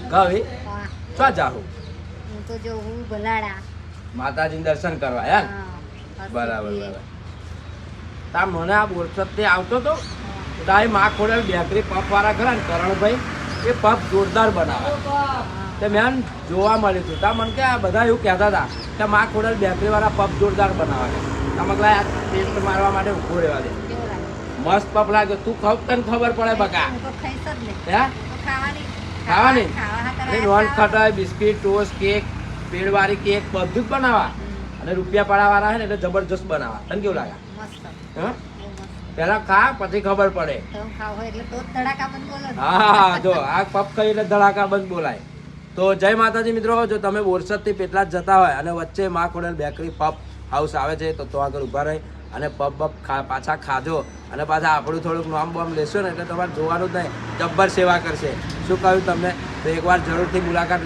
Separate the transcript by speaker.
Speaker 1: ગાવી
Speaker 2: હા.
Speaker 1: ચો જાહો
Speaker 2: હું તો જો હું ભલાડા
Speaker 1: માતાજીને દર્શન કરવા હે
Speaker 2: હા.
Speaker 1: બરાબર બરાબર તા મને આ બોરસદથી આવતો તો તારી માં ખોડેલ બેકરી પફ વાળા ખરા ને કરણભાઈ એ પફ જોરદાર બનાવે તે મેં જોવા મળ્યું હતું તા મને કે આ બધા એવું કહેતા હતા કે માં ખોડેલ બેકરી વાળા પફ જોરદાર બનાવે છે તમે આ ટેસ્ટ મારવા માટે ઊભો રહેવા દે
Speaker 2: કેવો લાગે?
Speaker 1: મસ્ત પફ લાગે તું ખાવ તને ખબર પડે બકા
Speaker 2: હું તો ખાઈશ જ ને.
Speaker 1: હે
Speaker 2: તો ખાવાની
Speaker 1: ખાવાની
Speaker 2: ખાવા
Speaker 1: એટલે nankhatai biscuit toast cake પેડવાળી કેક બધું જ બનાવા અને રૂપિયા પાડાવાળા છે ને એટલે જબરજસ્ત બનાવા તને કેવું લાગે
Speaker 2: મસ્ત
Speaker 1: હા
Speaker 2: બહુ મસ્ત.
Speaker 1: પેલા ખા પછી ખબર પડે
Speaker 2: તો ખાવ હોય એટલે તો જ ધડાકા બંધ બોલો ને.
Speaker 1: હા જો આ પફ ખાઈ એટલે ધડાકા બંધ બોલાય તો જય માતાજી મિત્રો જો તમે બોરસદથી પેટલા જ જતા હોય અને વચ્ચે માં ખોડેલ બેકરી પફ હાઉસ આવે છે તો આગળ ઊભા રહી અને પફ પાછા ખાજો અને પાછા આપણું થોડુંક નામ બામ લેશો ને એટલે તમારે જોવાનું જ નહીં જબ્બર સેવા કરશે શું કહ્યું તમને તો એકવાર જરૂરથી મુલાકાત